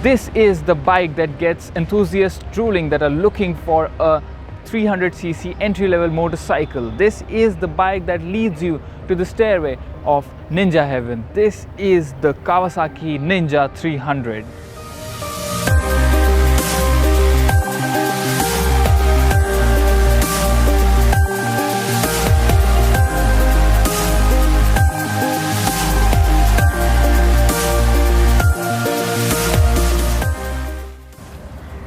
This is the bike that gets enthusiasts drooling that are looking for a 300cc entry-level motorcycle. This is the bike that leads you to the stairway of Ninja Heaven. This is the Kawasaki Ninja 300.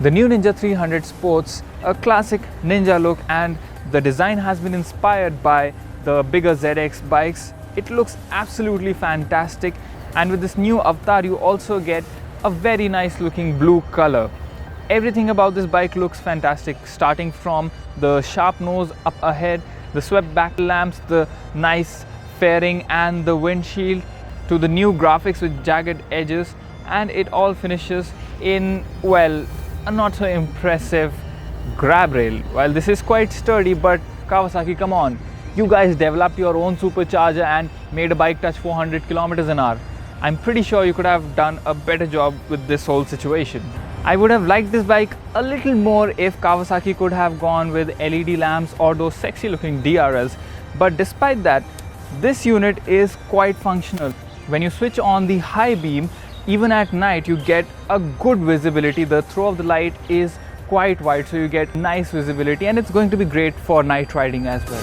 The new Ninja 300 sports a classic Ninja look, and the design has been inspired by the bigger ZX bikes. It looks absolutely fantastic, and with this new avatar you also get a very nice looking blue color. Everything about this bike looks fantastic, starting from the sharp nose up ahead, the swept back lamps, the nice fairing and the windshield, to the new graphics with jagged edges, and it all finishes in, well, a not so impressive grab rail. While this is quite sturdy, but Kawasaki, come on, you guys developed your own supercharger and made a bike touch 400 kilometers an hour. I'm pretty sure you could have done a better job with this whole situation. I would have liked this bike a little more if Kawasaki could have gone with LED lamps or those sexy looking DRLs, but despite that, this unit is quite functional. When you switch on the high beam, even at night you get a good visibility. The throw of the light is quite wide, so you get nice visibility, and it's going to be great for night riding as well.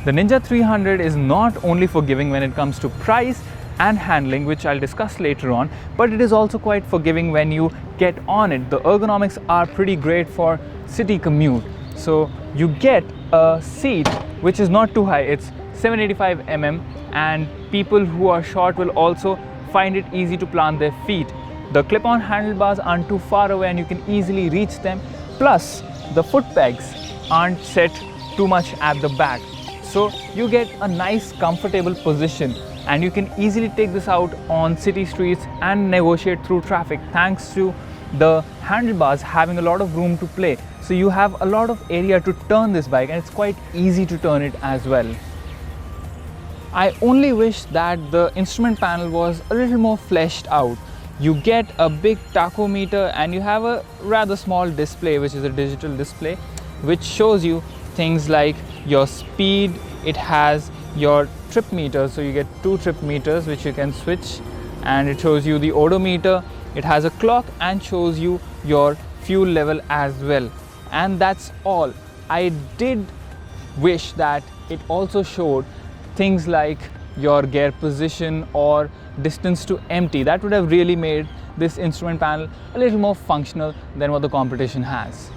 The Ninja 300 is not only forgiving when it comes to price and handling, which I'll discuss later on, but it is also quite forgiving when you get on it. The ergonomics are pretty great for city commute. So you get a seat which is not too high, it's 785 mm, and people who are short will also find it easy to plant their feet. The clip-on handlebars aren't too far away and you can easily reach them. Plus, the foot pegs aren't set too much at the back. So you get a nice comfortable position, and you can easily take this out on city streets and negotiate through traffic thanks to the handlebars having a lot of room to play. So you have a lot of area to turn this bike, and it's quite easy to turn it as well. I only wish that the instrument panel was a little more fleshed out. You get a big tachometer and you have a rather small display, which is a digital display, which shows you things like your speed. It has your trip meter, so you get 2 trip meters which you can switch, and it shows you the odometer. It has a clock and shows you your fuel level as well, and that's all. I did wish that it also showed things like your gear position or distance to empty. That would have really made this instrument panel a little more functional than what the competition has.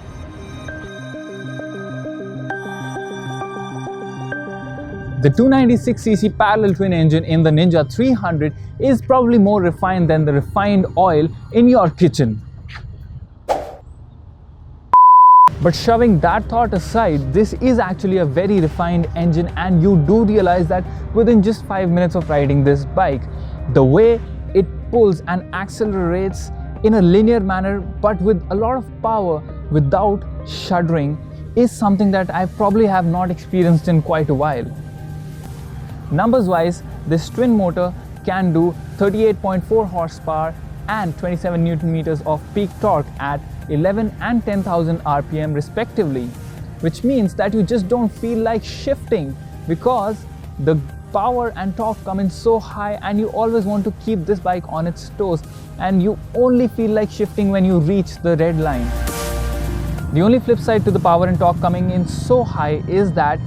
The 296cc parallel twin engine in the Ninja 300 is probably more refined than the refined oil in your kitchen. But shoving that thought aside, this is actually a very refined engine, and you do realize that within just 5 minutes of riding this bike, the way it pulls and accelerates in a linear manner but with a lot of power without shuddering is something that I probably have not experienced in quite a while. Numbers wise, this twin motor can do 38.4 horsepower and 27 Newton meters of peak torque at 11 and 10,000 RPM respectively, which means that you just don't feel like shifting because the power and torque come in so high, and you always want to keep this bike on its toes, and you only feel like shifting when you reach the red line. The only flip side to the power and torque coming in so high is that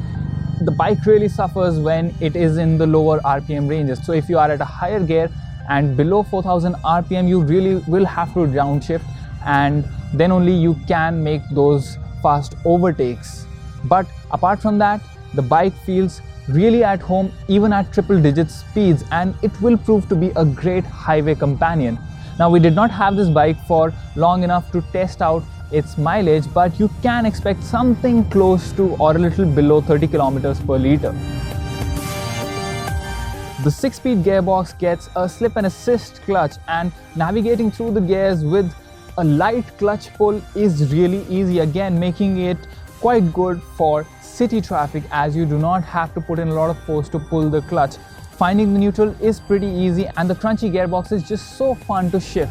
the bike really suffers when it is in the lower RPM ranges. So if you are at a higher gear and below 4000 RPM, you really will have to downshift, and then only you can make those fast overtakes. But apart from that, the bike feels really at home even at triple digit speeds, and it will prove to be a great highway companion. Now, we did not have this bike for long enough to test out its mileage, but you can expect something close to or a little below 30 kilometers per liter. The 6-speed gearbox gets a slip and assist clutch, and navigating through the gears with a light clutch pull is really easy, again making it quite good for city traffic, as you do not have to put in a lot of force to pull the clutch. Finding the neutral is pretty easy and the crunchy gearbox is just so fun to shift.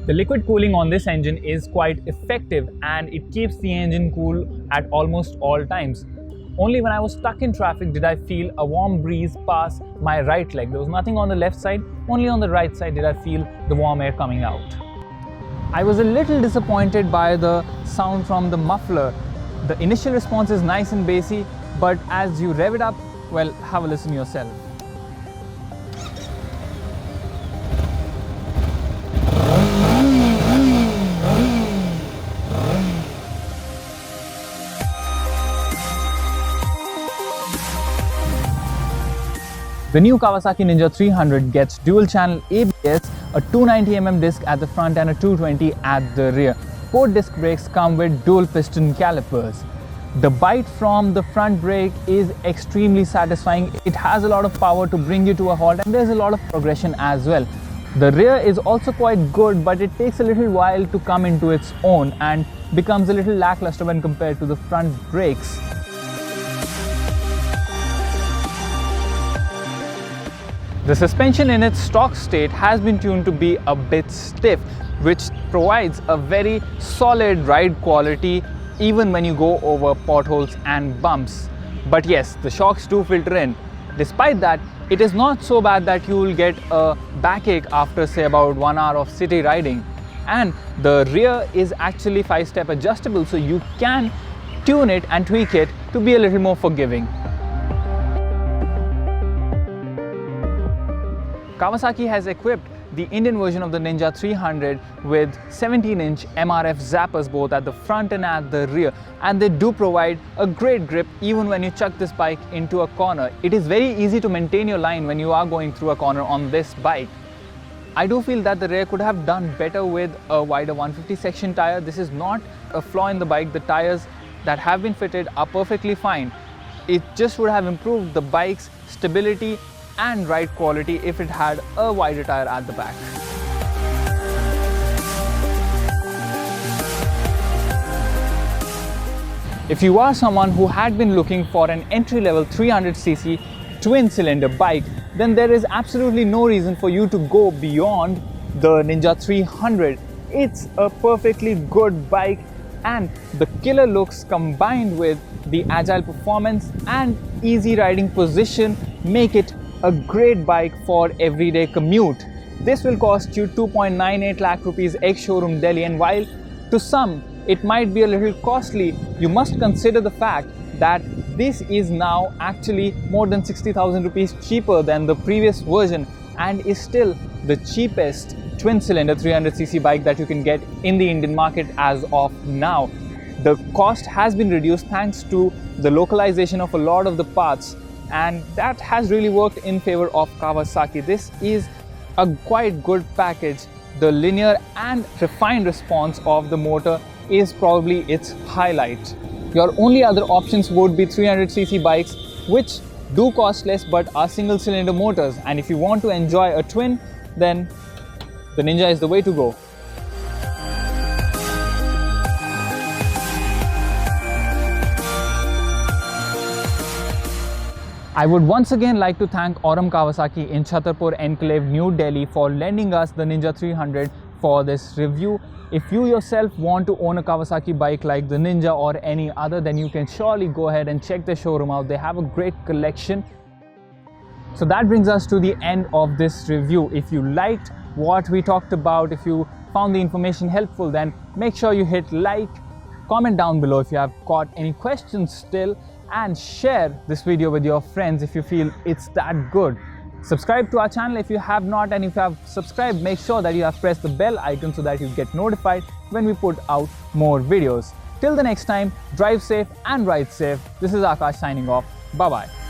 The liquid cooling on this engine is quite effective and it keeps the engine cool at almost all times. Only when I was stuck in traffic did I feel a warm breeze pass my right leg. There was nothing on the left side, only on the right side did I feel the warm air coming out. I was a little disappointed by the sound from the muffler. The initial response is nice and bassy, but as you rev it up, well, have a listen yourself. The new Kawasaki Ninja 300 gets dual-channel ABS, a 290mm disc at the front and a 220 at the rear. Both disc brakes come with dual-piston calipers. The bite from the front brake is extremely satisfying. It has a lot of power to bring you to a halt and there's a lot of progression as well. The rear is also quite good, but it takes a little while to come into its own and becomes a little lackluster when compared to the front brakes. The suspension in its stock state has been tuned to be a bit stiff, which provides a very solid ride quality even when you go over potholes and bumps. But yes, the shocks do filter in. Despite that, it is not so bad that you will get a backache after say about 1 hour of city riding. And the rear is actually 5-step adjustable, so you can tune it and tweak it to be a little more forgiving. Kawasaki has equipped the Indian version of the Ninja 300 with 17-inch MRF zappers both at the front and at the rear, and they do provide a great grip even when you chuck this bike into a corner. It is very easy to maintain your line when you are going through a corner on this bike. I do feel that the rear could have done better with a wider 150 section tire. This is not a flaw in the bike. The tires that have been fitted are perfectly fine. It just would have improved the bike's stability and ride quality if it had a wider tire at the back. If you are someone who had been looking for an entry-level 300cc twin-cylinder bike, then there is absolutely no reason for you to go beyond the Ninja 300. It's a perfectly good bike, and the killer looks combined with the agile performance and easy riding position make it a great bike for everyday commute. This will cost you 2.98 lakh rupees ex-showroom Delhi, and while to some it might be a little costly, you must consider the fact that this is now actually more than 60,000 rupees cheaper than the previous version and is still the cheapest twin-cylinder 300cc bike that you can get in the Indian market as of now. The cost has been reduced thanks to the localization of a lot of the parts, and that has really worked in favor of Kawasaki. This is a quite good package. The linear and refined response of the motor is probably its highlight. Your only other options would be 300cc bikes, which do cost less but are single cylinder motors, and if you want to enjoy a twin, then the Ninja is the way to go. I would once again like to thank Aurum Kawasaki in Chhatarpur Enclave, New Delhi for lending us the Ninja 300 for this review. If you yourself want to own a Kawasaki bike like the Ninja or any other, then you can surely go ahead and check the showroom out. They have a great collection. So that brings us to the end of this review. If you liked what we talked about, if you found the information helpful, then make sure you hit like, comment down below if you have got any questions still, and share this video with your friends if you feel it's that good. Subscribe to our channel if you have not, and if you have subscribed, make sure that you have pressed the bell icon so that you get notified when we put out more videos. Till the next time, drive safe and ride safe. This is Aakash signing off. Bye-bye.